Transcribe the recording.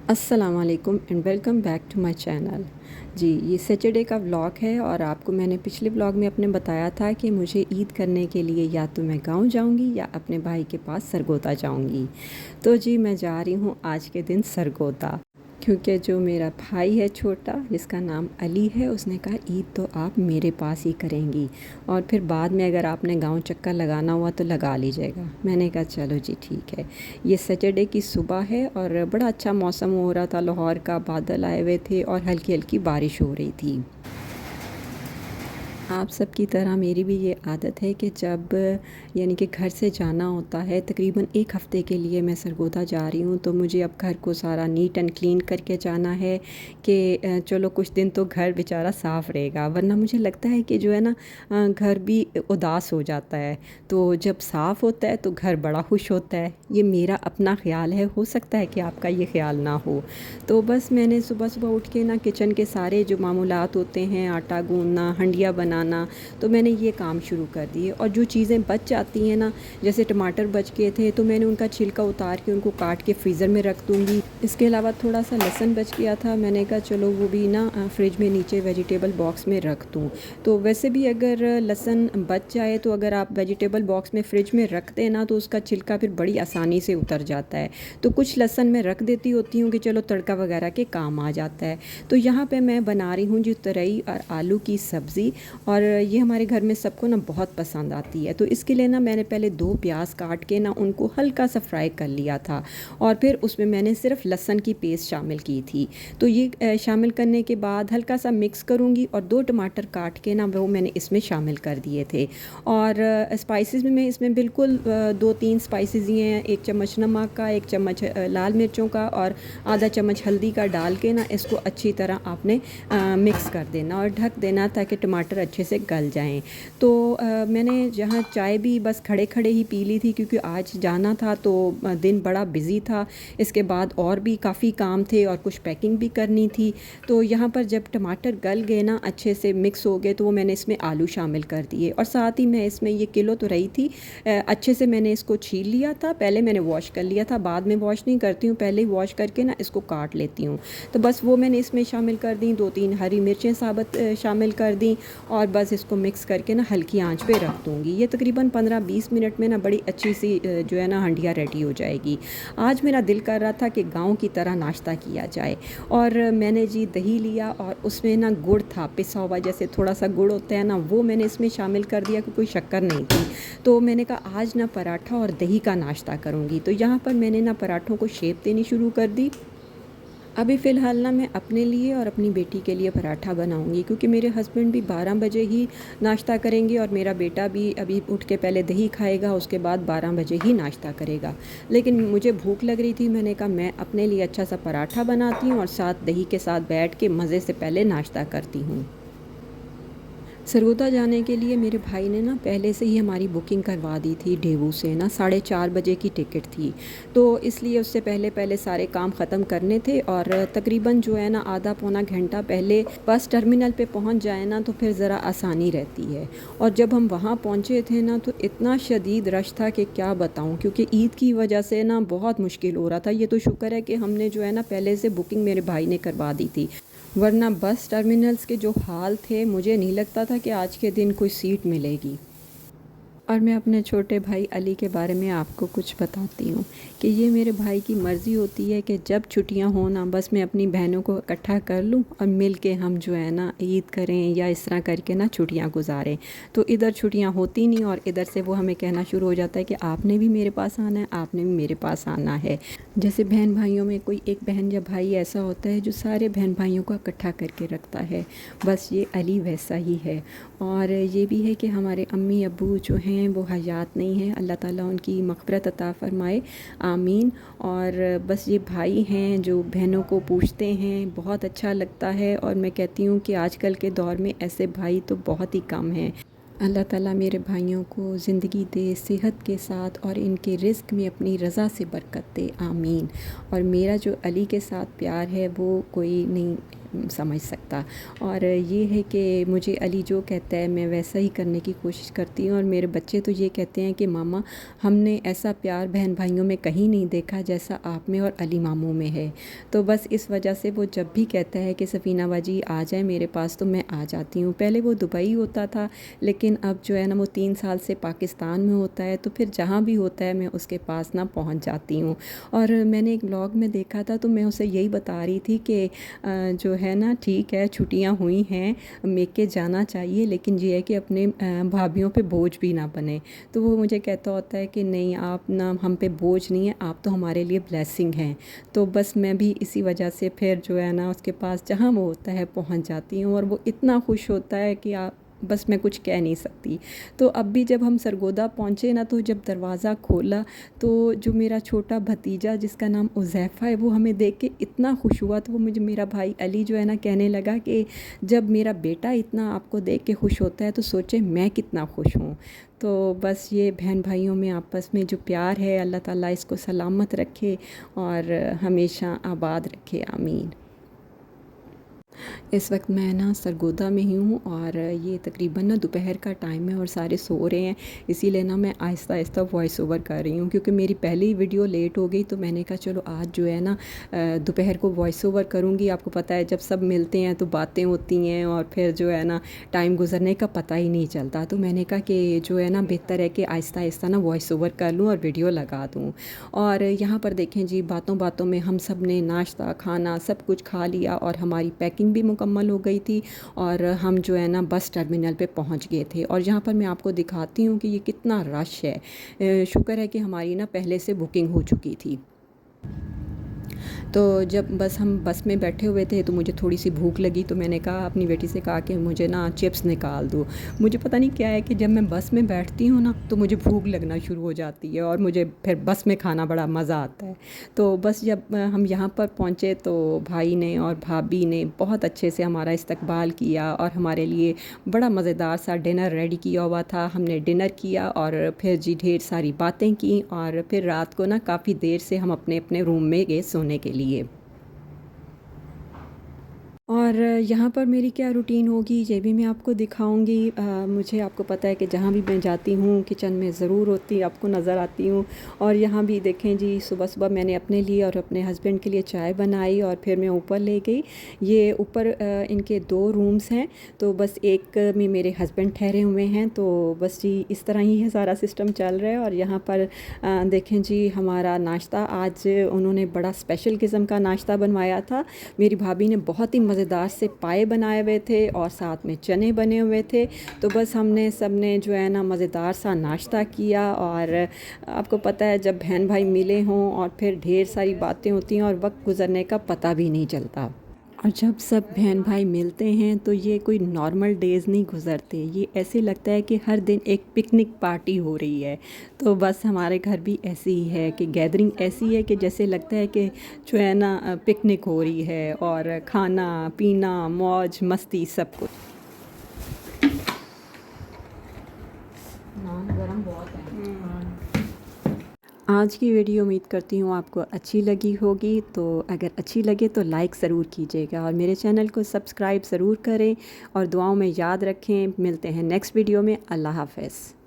अस्सलामुअलैकुम and welcome back to my channel. जी, ये सैटरडे का व्लॉग है और आपको मैंने पिछले व्लॉग में अपने बताया था कि मुझे ईद करने के लिए या तो मैं गांव जाऊंगी या अपने भाई के पास सरगोदा जाऊंगी। तो जी मैं जा रही हूँ आज के दिन सरगोदा, क्योंकि जो मेरा भाई है छोटा जिसका नाम अली है, उसने कहा ईद तो आप मेरे पास ही करेंगी और फिर बाद में अगर आपने गांव चक्कर लगाना हुआ तो लगा लीजिएगा। मैंने कहा चलो जी ठीक है। ये सैटरडे की सुबह है और बड़ा अच्छा मौसम हो रहा था, लाहौर का बादल आए हुए थे और हल्की हल्की बारिश हो रही थी। आप सब की तरह मेरी भी ये आदत है कि जब यानी कि घर से जाना होता है, तकरीबन एक हफ़्ते के लिए मैं सरगोदा जा रही हूँ, तो मुझे अब घर को सारा नीट एंड क्लीन करके जाना है कि चलो कुछ दिन तो घर बेचारा साफ़ रहेगा, वरना मुझे लगता है कि जो है ना घर भी उदास हो जाता है। तो जब साफ़ होता है तो घर बड़ा खुश होता है। ये मेरा अपना ख़्याल है, हो सकता है कि आपका ये ख़्याल ना हो। तो बस मैंने सुबह सुबह उठ के ना किचन के सारे जो मामूलात होते हैं, आटा गूंदना, हंडिया बनाना, तो मैंने ये काम शुरू कर दिए। और जो चीज़ें बच जाती हैं ना, जैसे टमाटर बच गए थे तो मैंने उनका छिलका उतार के उनको काट के फ्रीज़र में रख दूँगी। इसके अलावा थोड़ा सा लहसुन बच गया था, मैंने कहा चलो वो भी ना फ्रिज में नीचे वेजिटेबल बॉक्स में रख दूँ। तो वैसे भी अगर लहसुन बच जाए तो अगर आप वेजिटेबल बॉक्स में फ्रिज में रखते हैं ना तो उसका छिलका फिर बड़ी आसानी से उतर जाता है। तो कुछ लहसुन मैं रख देती होती हूँ कि चलो तड़का वगैरह के काम आ जाता है। तो यहाँ पे मैं बना रही हूँ जो तुरई और आलू की सब्ज़ी, और ये हमारे घर में सबको ना बहुत पसंद आती है। तो इसके लिए ना मैंने पहले 2 प्याज काट के ना उनको हल्का सा फ्राई कर लिया था और फिर उसमें मैंने सिर्फ लहसुन की पेस्ट शामिल की थी। तो ये शामिल करने के बाद हल्का सा मिक्स करूँगी और 2 टमाटर काट के ना वो मैंने इसमें शामिल कर दिए थे। और स्पाइसेस में मैं इसमें बिल्कुल 2-3 स्पाइसेस ही हैं, 1 चम्मच नमक का, 1 चम्मच लाल मिर्चों का और आधा चम्मच हल्दी का डाल के ना इसको अच्छी तरह आपने मिक्स कर देना और ढक देना ताकि टमाटर अच्छे से गल जाएं। तो मैंने जहाँ चाय भी बस खड़े खड़े ही पी ली थी, क्योंकि आज जाना था तो दिन बड़ा बिज़ी था। इसके बाद और भी काफ़ी काम थे और कुछ पैकिंग भी करनी थी। तो यहाँ पर जब टमाटर गल गए ना, अच्छे से मिक्स हो गए, तो वो मैंने इसमें आलू शामिल कर दिए और साथ ही मैं इसमें ये किलो तो रही थी, अच्छे से मैंने इसको छील लिया था। पहले मैंने वॉश कर लिया था, बाद में वॉश नहीं करती हूँ, पहले ही वॉश करके ना इसको काट लेती हूँ। तो बस वो मैंने इसमें शामिल कर दी, 2-3 हरी मिर्चें साबुत शामिल कर दी और बस इसको मिक्स करके ना हल्की आंच पे रख दूँगी। ये तकरीबन 15-20 मिनट में ना बड़ी अच्छी सी जो है ना हंडिया रेडी हो जाएगी। आज मेरा दिल कर रहा था कि गाँव की तरह नाश्ता किया जाए, और मैंने जी दही लिया और उसमें ना गुड़ था पिसा हुआ, जैसे थोड़ा सा गुड़ होता है ना, वो मैंने इसमें शामिल कर दिया कि कोई शक्कर नहीं थी। तो मैंने कहा आज ना पराठा और दही का नाश्ता करूँगी। तो यहाँ पर मैंने ना पराठों को शेप देनी शुरू कर दी। अभी फ़िलहाल ना मैं अपने लिए और अपनी बेटी के लिए पराठा बनाऊंगी, क्योंकि मेरे हस्बैंड भी 12 बजे ही नाश्ता करेंगे और मेरा बेटा भी अभी उठ के पहले दही खाएगा, उसके बाद 12 बजे ही नाश्ता करेगा। लेकिन मुझे भूख लग रही थी, मैंने कहा मैं अपने लिए अच्छा सा पराठा बनाती हूँ और साथ दही के साथ बैठ के मज़े से पहले नाश्ता करती हूँ। सरगोदा जाने के लिए मेरे भाई ने ना पहले से ही हमारी बुकिंग करवा दी थी डेवू से ना, 4:30 बजे की टिकट थी। तो इसलिए उससे पहले पहले सारे काम ख़त्म करने थे और तकरीबन जो है ना आधा पौना घंटा पहले बस टर्मिनल पे पहुंच जाए ना तो फिर ज़रा आसानी रहती है। और जब हम वहाँ पहुँचे थे ना तो इतना शदीद रश था कि क्या बताऊँ, क्योंकि ईद की वजह से ना बहुत मुश्किल हो रहा था। ये तो शुक्र है कि हमने जो है ना पहले से बुकिंग मेरे भाई ने करवा दी थी, वरना बस टर्मिनल्स के जो हाल थे, मुझे नहीं लगता था कि आज के दिन कोई सीट मिलेगी। और मैं अपने छोटे भाई अली के बारे में आपको कुछ बताती हूँ कि ये मेरे भाई की मर्ज़ी होती है कि जब छुट्टियाँ हों ना, बस मैं अपनी बहनों को इकट्ठा कर लूँ और मिल के हम जो है ना ईद करें या इस तरह करके ना छुट्टियाँ गुजारें। तो इधर छुट्टियाँ होती नहीं और इधर से वो हमें कहना शुरू हो जाता है कि आपने भी मेरे पास आना है, आपने भी मेरे पास आना है। जैसे बहन भाइयों में कोई एक बहन या भाई ऐसा होता है जो सारे बहन भाइयों को इकट्ठा करके रखता है, बस ये अली वैसा ही है। और ये भी है कि हमारे अम्मी अब्बू जो हैं वो हयात नहीं हैं, अल्लाह ताला उनकी मग़फ़िरत अता फ़रमाए, आमीन। और बस ये भाई हैं जो बहनों को पूछते हैं, बहुत अच्छा लगता है। और मैं कहती हूँ कि आजकल के दौर में ऐसे भाई तो बहुत ही कम हैं। अल्लाह ताला मेरे भाइयों को ज़िंदगी दे सेहत के साथ और इनके रिज़्क़ में अपनी रज़ा से बरकत दे, आमीन। और मेरा जो अली के साथ प्यार है वो कोई नहीं समझ सकता। और ये है कि मुझे अली जो कहता है मैं वैसा ही करने की कोशिश करती हूँ, और मेरे बच्चे तो ये कहते हैं कि मामा हमने ऐसा प्यार बहन भाइयों में कहीं नहीं देखा जैसा आप में और अली मामू में है। तो बस इस वजह से वो जब भी कहता है कि सफ़ीना बाजी आ जाए मेरे पास, तो मैं आ जाती हूँ। पहले वो दुबई होता था, लेकिन अब जो है ना वो 3 साल से पाकिस्तान में होता है, तो फिर जहाँ भी होता है मैं उसके पास ना पहुँच जाती हूँ। और मैंने एक ब्लॉग में देखा था, तो मैं उसे यही बता रही थी कि जो है ना ठीक है छुट्टियाँ हुई हैं, मेके जाना चाहिए, लेकिन ये है कि अपने भाभीयों पे बोझ भी ना बने। तो वो मुझे कहता होता है कि नहीं आप ना हम पे बोझ नहीं है, आप तो हमारे लिए ब्लेसिंग हैं। तो बस मैं भी इसी वजह से फिर जो है ना उसके पास जहाँ वो होता है पहुँच जाती हूँ, और वो इतना खुश होता है कि आप बस मैं कुछ कह नहीं सकती। तो अब भी जब हम सरगोदा पहुँचे ना, तो जब दरवाज़ा खोला, तो जो मेरा छोटा भतीजा जिसका नाम उज़ैफ़ा है वो हमें देख के इतना खुश हुआ। तो वो मुझे मेरा भाई अली जो है ना कहने लगा कि जब मेरा बेटा इतना आपको देख के खुश होता है तो सोचे मैं कितना खुश हूँ। तो बस ये बहन भाइयों में आपस में जो प्यार है, अल्लाह ताला इसको सलामत रखे और हमेशा आबाद रखे, आमीन। इस वक्त मैं ना सरगोदा में ही हूँ, और ये तकरीबन ना दोपहर का टाइम है और सारे सो रहे हैं, इसीलिए ना मैं आहिस्ता आहिस्ता वॉइस ओवर कर रही हूँ, क्योंकि मेरी पहली वीडियो लेट हो गई। तो मैंने कहा चलो आज जो है ना दोपहर को वॉइस ओवर करूँगी। आपको पता है जब सब मिलते हैं तो बातें होती हैं, और फिर जो है ना टाइम गुजरने का पता ही नहीं चलता। तो मैंने कहा कि जो है ना बेहतर है कि आहिस्ता आहिस्ता ना वॉइस ओवर कर लूँ और वीडियो लगा दूँ। और यहाँ पर देखें जी, बातों बातों में हम सब ने नाश्ता खाना सब कुछ खा लिया, और हमारी पैकिंग भी मुकम्मल हो गई थी, और हम जो है ना बस टर्मिनल पे पहुंच गए थे। और यहाँ पर मैं आपको दिखाती हूँ कि ये कितना रश है। शुक्र है कि हमारी ना पहले से बुकिंग हो चुकी थी। तो जब बस हम बस में बैठे हुए थे तो मुझे थोड़ी सी भूख लगी, तो मैंने कहा अपनी बेटी से कहा कि मुझे ना चिप्स निकाल दो। मुझे पता नहीं क्या है कि जब मैं बस में बैठती हूँ ना तो मुझे भूख लगना शुरू हो जाती है, और मुझे फिर बस में खाना बड़ा मज़ा आता है। तो बस जब हम यहाँ पर पहुँचे तो भाई ने और भाभी ने बहुत अच्छे से हमारा इस्तकबाल किया, और हमारे लिए बड़ा मज़ेदार सा डिनर रेडी किया हुआ था। हमने डिनर किया और फिर जी ढेर सारी बातें की, और फिर रात को ना काफ़ी देर से हम अपने अपने रूम में गए सोने के लिए। और यहाँ पर मेरी क्या रूटीन होगी ये भी मैं आपको दिखाऊंगी। मुझे आपको पता है कि जहाँ भी मैं जाती हूँ किचन में ज़रूर होती आपको नज़र आती हूँ। और यहाँ भी देखें जी, सुबह सुबह मैंने अपने लिए और अपने हस्बैंड के लिए चाय बनाई, और फिर मैं ऊपर ले गई। ये ऊपर इनके 2 रूम्स हैं, तो बस एक में मेरे हस्बैंड ठहरे हुए हैं। तो बस जी इस तरह ही है सारा सिस्टम चल रहा है। और यहाँ पर देखें जी, हमारा नाश्ता आज उन्होंने बड़ा स्पेशल किस्म का नाश्ता बनवाया था। मेरी भाभी ने बहुत ही मज़ेदार से पाए बनाए हुए थे, और साथ में चने बने हुए थे। तो बस हमने सब ने जो है ना मज़ेदार सा नाश्ता किया। और आपको पता है जब बहन भाई मिले हों और फिर ढेर सारी बातें होती हैं और वक्त गुज़रने का पता भी नहीं चलता। और जब सब बहन भाई मिलते हैं तो ये कोई नॉर्मल डेज़ नहीं गुज़रते, ये ऐसे लगता है कि हर दिन एक पिकनिक पार्टी हो रही है। तो बस हमारे घर भी ऐसी ही है कि गैदरिंग ऐसी है कि जैसे लगता है कि जो है ना पिकनिक हो रही है, और खाना पीना मौज मस्ती सब कुछ। नान गरम बहुत है। आज की वीडियो उम्मीद करती हूँ आपको अच्छी लगी होगी। तो अगर अच्छी लगे तो लाइक ज़रूर कीजिएगा, और मेरे चैनल को सब्सक्राइब ज़रूर करें, और दुआओं में याद रखें। मिलते हैं नेक्स्ट वीडियो में। अल्लाह हाफ़िज़।